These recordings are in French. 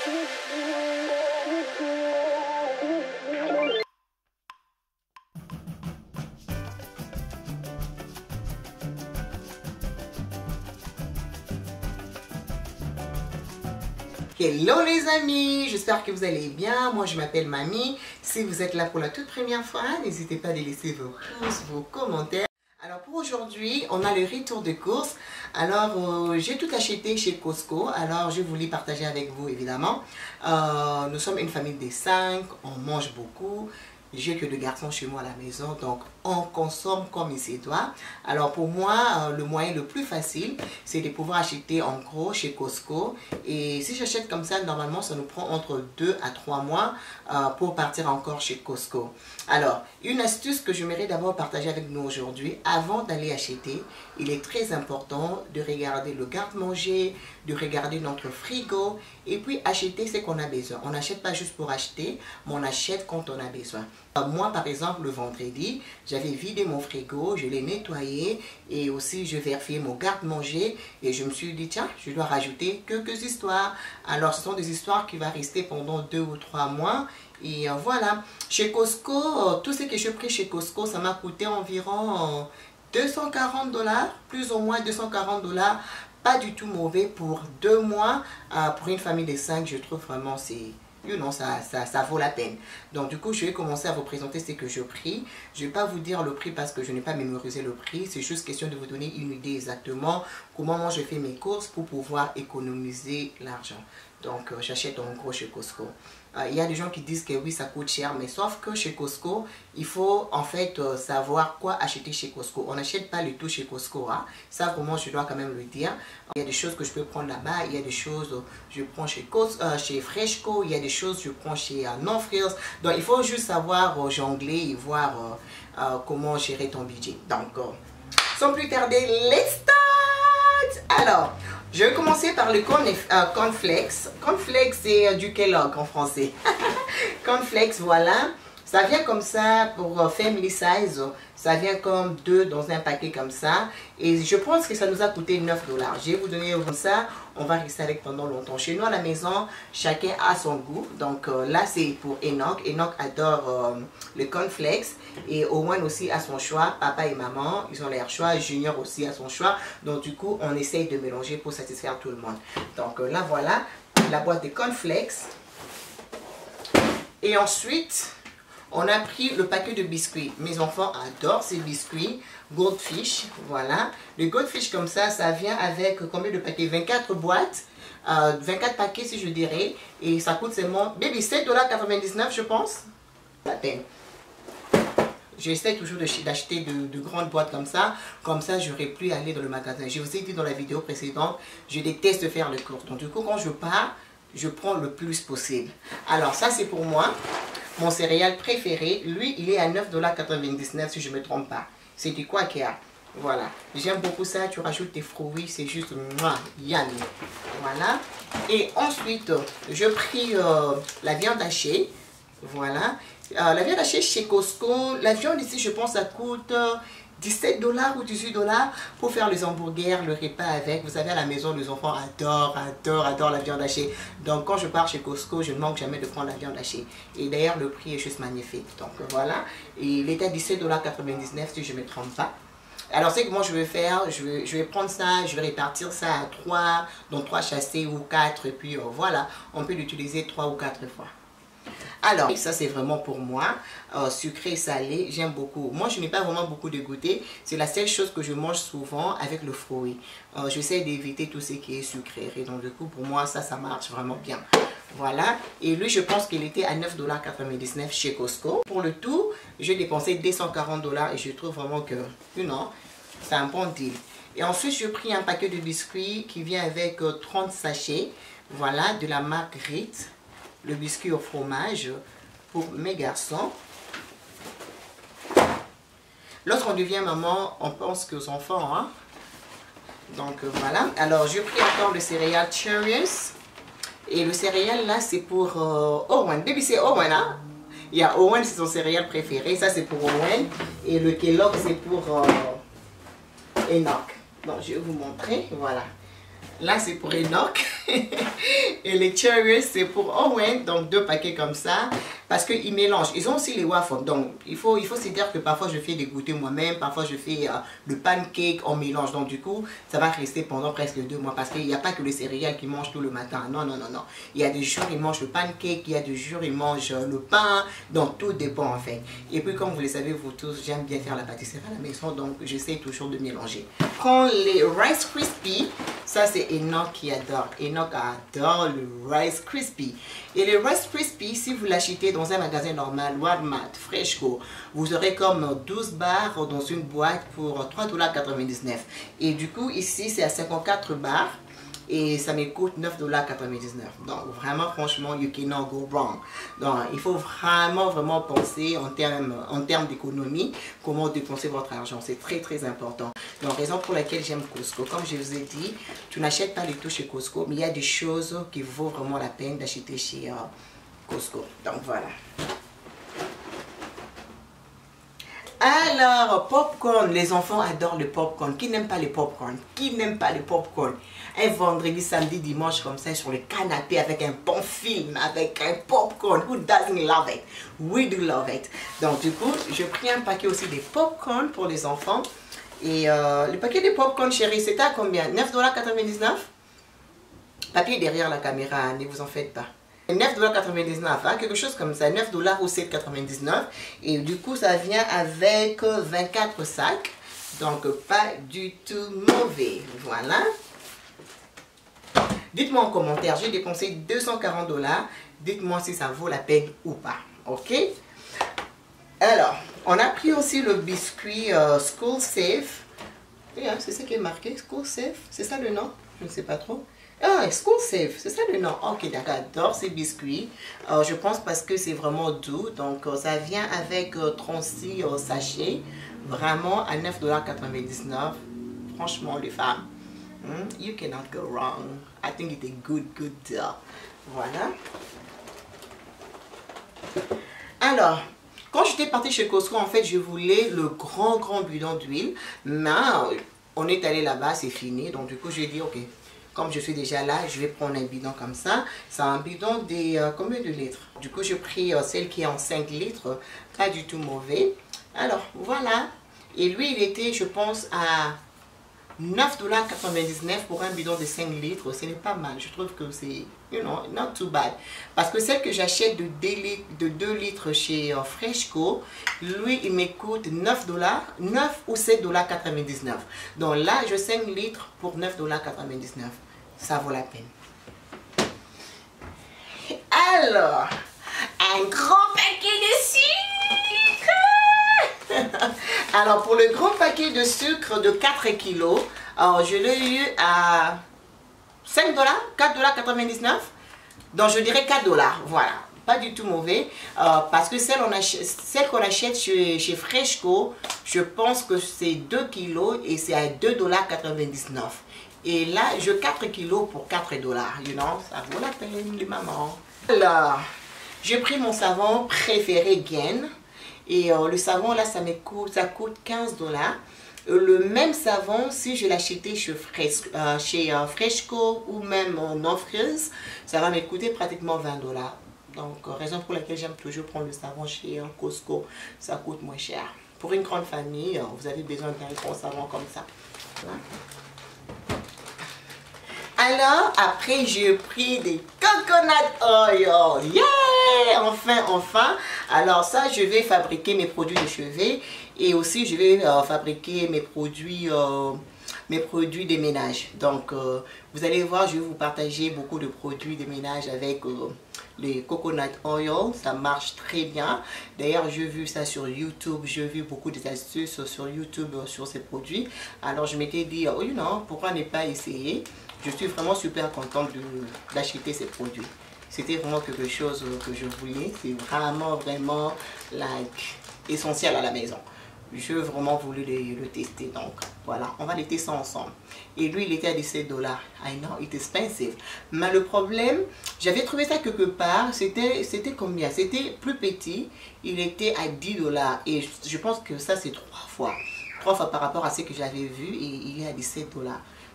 Hello les amis, j'espère que vous allez bien. Moi je m'appelle Mamie. Si vous êtes là pour la toute première fois, n'hésitez pas à laisser vos pouces, vos commentaires. Alors pour aujourd'hui, on a le retour de course. Alors j'ai tout acheté chez Costco. Alors je voulais partager avec vous évidemment. Nous sommes une famille de 5, on mange beaucoup. J'ai que 2 garçons chez moi à la maison, donc on consomme comme il se doit. Alors pour moi, le moyen le plus facile, c'est de pouvoir acheter en gros chez Costco. Et si j'achète comme ça, normalement, ça nous prend entre 2 à 3 mois pour partir encore chez Costco. Alors, une astuce que j'aimerais d'abord partager avec nous aujourd'hui, avant d'aller acheter, il est très important de regarder le garde-manger, de regarder notre frigo et puis acheter ce qu'on a besoin. On n'achète pas juste pour acheter, mais on achète quand on a besoin. Moi, par exemple, le vendredi, j'avais vidé mon frigo, je l'ai nettoyé et aussi je vérifiais mon garde-manger et je me suis dit, tiens, je dois rajouter quelques histoires. Alors, ce sont des histoires qui vont rester pendant 2 ou 3 mois. Et voilà, chez Costco, tout ce que j'ai pris chez Costco, ça m'a coûté environ 240 $, plus ou moins 240 $. Pas du tout mauvais pour 2 mois. Pour une famille de 5, je trouve vraiment c'est... ça vaut la peine. Donc du coup, je vais commencer à vous présenter ce que je pris. Je ne vais pas vous dire le prix parce que je n'ai pas mémorisé le prix. C'est juste question de vous donner une idée exactement comment moi je fais mes courses pour pouvoir économiser l'argent. Donc j'achète en gros chez Costco. Il y a des gens qui disent que oui, ça coûte cher, mais sauf que chez Costco, il faut en fait savoir quoi acheter chez Costco. On n'achète pas le tout chez Costco. Hein. Ça vraiment, je dois quand même le dire. Il y a des choses que je peux prendre là-bas, il y a des choses que je prends chez Freshco, il y a des choses que je prends chez No Frills. Donc il faut juste savoir jongler et voir comment gérer ton budget. Donc, sans plus tarder, let's start! Alors, je vais commencer par le cornflakes. Cornflakes, c'est du Kellogg en français. Cornflakes, voilà. Ça vient comme ça pour family size. Ça vient comme 2 dans un paquet comme ça. Et je pense que ça nous a coûté 9 $. Je vais vous donner comme ça. On va rester avec pendant longtemps. Chez nous à la maison, chacun a son goût. Donc là, c'est pour Enoch. Enoch adore le cornflakes. Et Owen aussi a son choix. Papa et maman, ils ont leur choix. Junior aussi a son choix. Donc du coup, on essaye de mélanger pour satisfaire tout le monde. Donc là, voilà la boîte de cornflakes. Et ensuite... on a pris le paquet de biscuits. Mes enfants adorent ces biscuits. Goldfish, voilà. Le Goldfish comme ça, ça vient avec combien de paquets? 24 boîtes. 24 paquets si je dirais. Et ça coûte seulement, baby, 7,99 $, je pense. La peine. J'essaie toujours d'acheter de grandes boîtes comme ça. Comme ça, je n'aurai plus à aller dans le magasin. Je vous ai dit dans la vidéo précédente, je déteste faire les courses. Donc du coup, quand je pars, je prends le plus possible. Alors ça, c'est pour moi. Mon céréale préféré, lui, il est à 9,99 $ si je ne me trompe pas. C'est du Quaker. Voilà. J'aime beaucoup ça. Tu rajoutes tes fruits, c'est juste yummy. Voilà. Et ensuite, je pris la viande hachée. Voilà. La viande hachée chez Costco. La viande ici, je pense, ça coûte 17 $ ou 18 $ pour faire les hamburgers, le repas avec. Vous savez, à la maison, les enfants adorent la viande hachée. Donc, quand je pars chez Costco, je ne manque jamais de prendre la viande hachée. Et d'ailleurs, le prix est juste magnifique. Donc, voilà. Et il était à 17,99 $ si je ne me trompe pas. Alors, c'est que moi, je vais faire, je vais prendre ça, je vais répartir ça à 3, dans 3 chassés ou 4. Et puis, voilà, on peut l'utiliser 3 ou 4 fois. Alors, ça c'est vraiment pour moi, sucré, salé, j'aime beaucoup. Moi, je n'ai pas vraiment beaucoup de goûter. C'est la seule chose que je mange souvent avec le fruit. J'essaie d'éviter tout ce qui est sucré. Et donc, du coup, pour moi, ça marche vraiment bien. Voilà. Et lui, je pense qu'il était à 9,99 $ chez Costco. Pour le tout, j'ai dépensé 240 $ et je trouve vraiment que, c'est un bon deal. Et ensuite, j'ai pris un paquet de biscuits qui vient avec 30 sachets. Voilà, de la marque Ritz. Le biscuit au fromage pour mes garçons. Lorsqu'on devient maman, on pense qu'aux enfants. Hein? Donc voilà. Alors j'ai pris encore le céréal Cheerios. Et le céréal là c'est pour Owen. Baby c'est Owen. Hein? Il y a Owen, c'est son céréal préféré. Ça c'est pour Owen. Et le Kellogg c'est pour Enoch. Donc je vais vous montrer. Voilà. Là c'est pour Enoch. Et les Cheerios, c'est pour Owen, donc 2 paquets comme ça, parce qu'ils mélangent. Ils ont aussi les waffles, donc il faut se dire que parfois je fais des goûters moi-même, parfois je fais le pancake en mélange, donc du coup, ça va rester pendant presque 2 mois, parce qu'il n'y a pas que les céréales qu'ils mangent tout le matin, non, non, non, non. Il y a des jours, ils mangent le pancake, il y a des jours, ils mangent le pain, donc tout dépend en fait. Et puis comme vous le savez, vous tous, j'aime bien faire la pâtisserie à la maison, donc j'essaie toujours de mélanger. Prends les Rice Krispies, ça c'est Enoch qui adore. Enoch adore le Rice Krispies. Et le Rice Krispies, si vous l'achetez dans un magasin normal, Walmart, Freshco, vous aurez comme 12 barres dans une boîte pour 3,99 $. Et du coup, ici, c'est à 54 barres. Et ça me coûte 9,99 $. Donc vraiment, franchement, you cannot go wrong. Donc il faut vraiment penser en termes d'économie, comment dépenser votre argent. C'est très très important. Donc raison pour laquelle j'aime Costco. Comme je vous ai dit, tu n'achètes pas les tout chez Costco, mais il y a des choses qui vaut vraiment la peine d'acheter chez Costco. Donc voilà. Alors, popcorn, les enfants adorent le popcorn. Qui n'aime pas les popcorn? Qui n'aime pas les popcorn? Un vendredi, samedi, dimanche comme ça sur le canapé avec un bon film, avec un popcorn. Who doesn't love it? We do love it. Donc du coup, je pris un paquet aussi de popcorn pour les enfants. Et le paquet de popcorn, chérie, c'était à combien? 9,99 $. Papier derrière la caméra, ne vous en faites pas. 9,99 $, hein, quelque chose comme ça, 9 $ ou 7,99 $. Et du coup, ça vient avec 24 sacs. Donc, pas du tout mauvais. Voilà. Dites-moi en commentaire, j'ai dépensé 240 $. Dites-moi si ça vaut la peine ou pas. Ok? Alors, on a pris aussi le biscuit School Safe. C'est ça qui est marqué, School Safe. C'est ça le nom? Je ne sais pas trop. Ah, School Safe, c'est ça le nom. Ok, d'accord, j'adore ces biscuits. Je pense parce que c'est vraiment doux. Donc, ça vient avec 36 sachets. Vraiment à 9,99 $. Franchement, les femmes, you cannot go wrong. I think it's a good deal. Voilà. Alors, quand j'étais partie chez Costco, en fait, je voulais le grand bidon d'huile. Mais on est allé là-bas, c'est fini. Donc, du coup, j'ai dit, ok. Comme je suis déjà là, je vais prendre un bidon comme ça. C'est un bidon de combien de litres? Du coup, j'ai pris celle qui est en 5 litres. Pas du tout mauvais. Alors, voilà. Et lui, il était, je pense, à 9,99 $ pour un bidon de 5 litres. Ce n'est pas mal. Je trouve que c'est, not too bad. Parce que celle que j'achète de 2 litres chez Freshco, lui, il me coûte 9 ou 7,99 $. Donc là, je 5 litres pour 9,99 $. Ça vaut la peine. Alors, un grand paquet de sucre. Alors, pour le grand paquet de sucre de 4 kilos, je l'ai eu à 5 $, 4,99 $. Donc, je dirais 4 $. Voilà. Pas du tout mauvais. Parce que celle qu'on achète chez Freshco, je pense que c'est 2 kilos et c'est à 2,99 $. Et là, je 4 kilos pour 4 $. Ça vaut la peine, les mamans. Alors, j'ai pris mon savon préféré, Gain. Et le savon, là, ça coûte 15 $. Le même savon, si je l'achetais chez Freshco ou même en Offreuse, ça va me coûter pratiquement 20 $. Donc, raison pour laquelle j'aime toujours prendre le savon chez Costco, ça coûte moins cher. Pour une grande famille, vous avez besoin d'un gros savon comme ça. Voilà. Alors, après, j'ai pris des coconut oil. Yeah! Enfin. Alors ça, je vais fabriquer mes produits de chevet. Et aussi, je vais fabriquer mes produits de ménage. Donc, vous allez voir, je vais vous partager beaucoup de produits de ménage avec les coconut oil. Ça marche très bien. D'ailleurs, j'ai vu ça sur YouTube. J'ai vu beaucoup d'astuces sur YouTube sur ces produits. Alors, je m'étais dit, pourquoi ne pas essayer? Je suis vraiment super contente d'acheter ces produits. C'était vraiment quelque chose que je voulais. C'est vraiment essentiel à la maison. Je vraiment voulu le tester. Donc voilà, on va les tester ensemble. Et lui, il était à 17 $. I know, it's expensive. Mais le problème, j'avais trouvé ça quelque part. C'était combien? C'était plus petit. Il était à 10 $. Et je pense que ça, c'est 3 fois. 3 fois par rapport à ce que j'avais vu. Et il est à 17 $.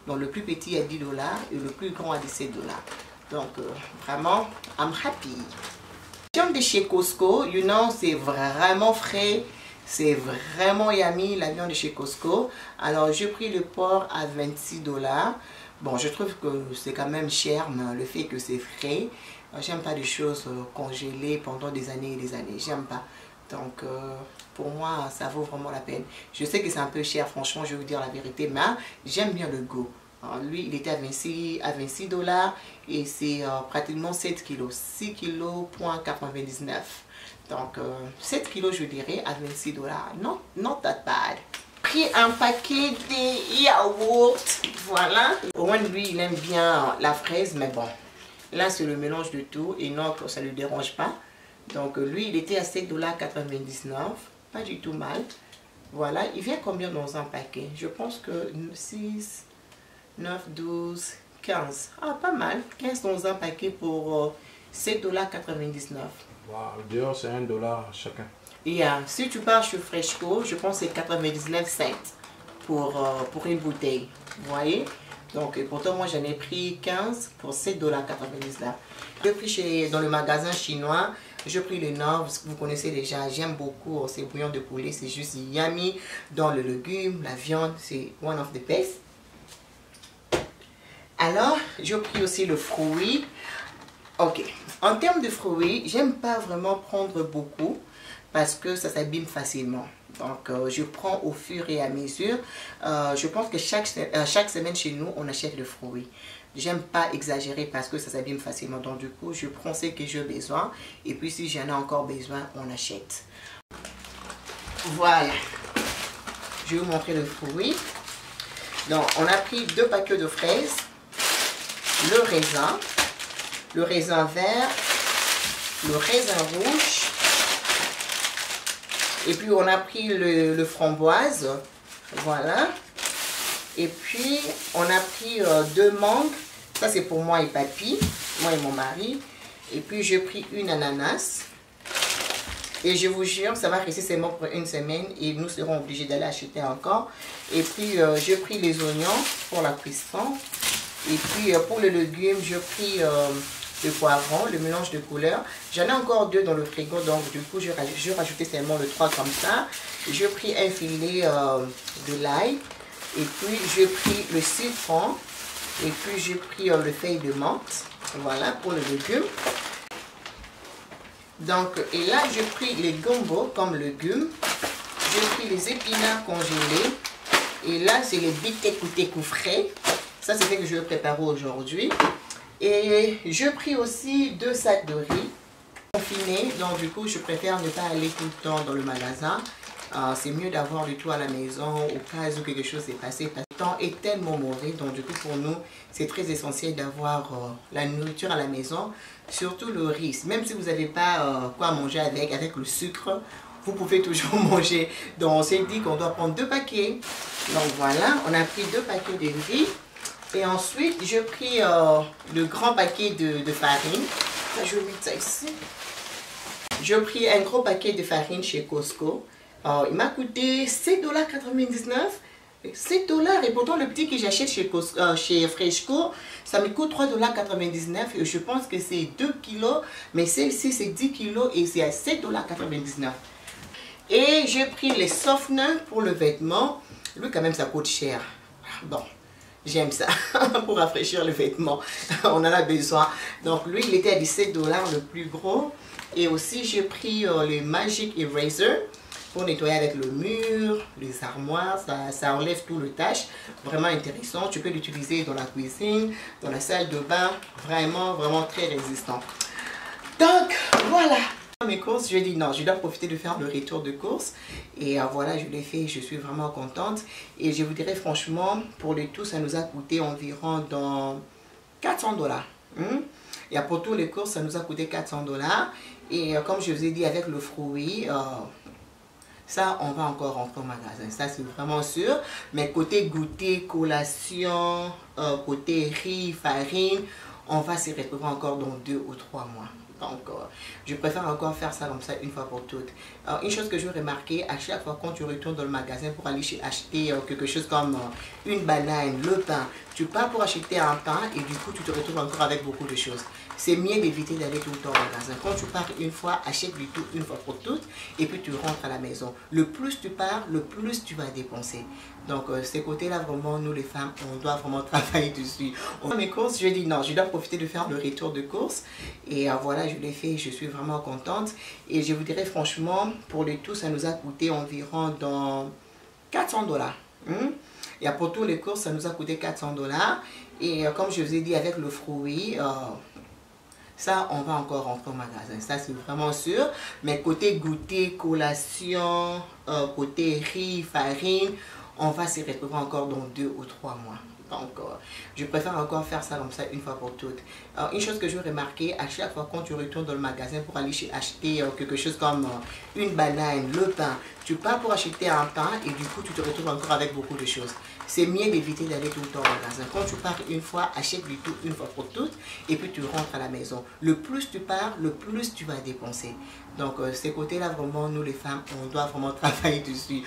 Donc le plus petit est 10 dollars et le plus grand est 17 dollars. Donc vraiment, I'm happy. La viande de chez Costco, you know, c'est vraiment frais. C'est vraiment yummy la viande de chez Costco. Alors j'ai pris le porc à 26 dollars. Bon, je trouve que c'est quand même cher, mais le fait que c'est frais. J'aime pas des choses congelées pendant des années et des années. J'aime pas. Donc pour moi, ça vaut vraiment la peine. Je sais que c'est un peu cher, franchement, je vais vous dire la vérité, mais j'aime bien le goût. Alors, lui, il était à 26 dollars et c'est pratiquement 7 kilos. 6 kilos, 99. Donc 7 kilos, je dirais, à 26 dollars. Not that bad. Pris un paquet de yaourts. Voilà. Au moins, lui, il aime bien la fraise, mais bon. Là, c'est le mélange de tout et non, ça ne le dérange pas. Donc, lui, il était à 7,99 $. Pas du tout mal. Voilà. Il vient combien dans un paquet? Je pense que 6, 9, 12, 15. Ah, pas mal. 15 dans un paquet pour 7,99 $. Wow, dehors, c'est $1 chacun. Et si tu pars chez Freshco, je pense que c'est 99 cents pour une bouteille. Vous voyez? Donc, pourtant, moi, j'en ai pris 15 pour 7,99 $. J'ai pris dans le magasin chinois, j'ai pris le Nord, vous connaissez déjà, j'aime beaucoup ces bouillons de poulet, c'est juste yummy. Dans le légume, la viande, c'est one of the best. Alors, j'ai pris aussi le fruit. Ok, en termes de fruits, j'aime pas vraiment prendre beaucoup parce que ça s'abîme facilement. Donc, je prends au fur et à mesure. Je pense que chaque semaine chez nous, on achète le fruit. J'aime pas exagérer parce que ça s'abîme facilement. Donc, du coup, je prends ce que j'ai besoin. Et puis, si j'en ai encore besoin, on achète. Voilà. Je vais vous montrer le fruit. Donc, on a pris 2 paquets de fraises, le raisin vert, le raisin rouge. Et puis on a pris le framboise, voilà. Et puis on a pris 2 mangues, ça c'est pour moi et papy, moi et mon mari. Et puis j'ai pris une ananas. Et je vous jure, ça va rester seulement pour une semaine et nous serons obligés d'aller acheter encore. Et puis j'ai pris les oignons pour la cuisson. Et puis pour le légume, j'ai pris le poivron, le mélange de couleurs. J'en ai encore 2 dans le frigo, donc du coup, je rajoutais seulement le 3 comme ça. J'ai pris un filet de l'ail. Et puis, j'ai pris le citron. Et puis, j'ai pris le feuille de menthe. Voilà, pour le légume. Donc, et là, j'ai pris les gombo comme légumes. J'ai pris les épinards congelés. Et là, c'est les biteku frais. Ça, c'est ce que je vais préparer aujourd'hui. Et j'ai pris aussi 2 sacs de riz confinés. Donc, du coup, je préfère ne pas aller tout le temps dans le magasin. C'est mieux d'avoir du tout à la maison au cas où quelque chose s'est passé. Parce que le temps est tellement mauvais. Donc, du coup, pour nous, c'est très essentiel d'avoir la nourriture à la maison. Surtout le riz. Même si vous n'avez pas quoi manger avec le sucre, vous pouvez toujours manger. Donc, on s'est dit qu'on doit prendre 2 paquets. Donc, voilà, on a pris 2 paquets de riz. Et ensuite, j'ai pris le grand paquet de farine. Là, je vais mettre ça ici. J'ai pris un gros paquet de farine chez Costco. Il m'a coûté 7,99 $. 7 $. Et pourtant, le petit que j'achète chez Freshco, ça me coûte 3,99 $. Et je pense que c'est 2 kilos. Mais celle-ci, c'est 10 kilos et c'est à 7,99 $. Et j'ai pris les softeners pour le vêtement. Lui, quand même, ça coûte cher. Bon. J'aime ça pour rafraîchir le vêtement. On en a besoin. Donc lui, il était à 17 $ le plus gros. Et aussi, j'ai pris les Magic Eraser pour nettoyer avec le mur, les armoires. Ça enlève tout le tache. Vraiment intéressant. Tu peux l'utiliser dans la cuisine, dans la salle de bain. Vraiment, vraiment très résistant. Donc, voilà. Mes courses, je dis non, je dois profiter de faire le retour de course et voilà, je l'ai fait, je suis vraiment contente et je vous dirais franchement, pour le tout, ça nous a coûté environ dans 400 $. Et pour tous les courses, ça nous a coûté 400 $ et comme je vous ai dit avec le fruit, ça on va encore rentrer au magasin, ça c'est vraiment sûr, mais côté goûter, collation, côté riz, farine, on va s'y retrouver encore dans 2 ou 3 mois. Donc, je préfère encore faire ça comme ça une fois pour toutes. Une chose que je remarqué, à chaque fois quand tu retournes dans le magasin pour aller acheter quelque chose comme une banane, le pain, tu pars pour acheter un pain et du coup tu te retrouves encore avec beaucoup de choses. C'est mieux d'éviter d'aller tout le temps au magasin. Quand tu pars une fois, achète du tout une fois pour toutes et puis tu rentres à la maison. Le plus tu pars, le plus tu vas dépenser. Donc, ces côtés-là, vraiment, nous les femmes, on doit vraiment travailler dessus. Mes courses, je dis non, je dois profiter de faire le retour de courses. Et voilà, je l'ai fait, je suis vraiment contente. Et je vous dirais franchement, pour le tout, ça nous a coûté environ dans 400 $. Et pour tous les courses, ça nous a coûté 400 $. Et comme je vous ai dit, avec le fruit, ça, on va encore rentrer au magasin. Ça, c'est vraiment sûr. Mais côté goûter, collation, côté riz, farine, on va s'y retrouver encore dans 2 ou 3 mois. Donc, je préfère encore faire ça comme ça une fois pour toutes. Une chose que j'ai remarqué, à chaque fois quand tu retournes dans le magasin pour aller acheter quelque chose comme une banane, le pain, tu pars pour acheter un pain et du coup tu te retrouves encore avec beaucoup de choses. C'est mieux d'éviter d'aller tout le temps au magasin. Quand tu pars une fois, achète du tout une fois pour toutes et puis tu rentres à la maison. Le plus tu pars, le plus tu vas dépenser. Donc, ces côtés-là, vraiment, nous les femmes, on doit vraiment travailler dessus.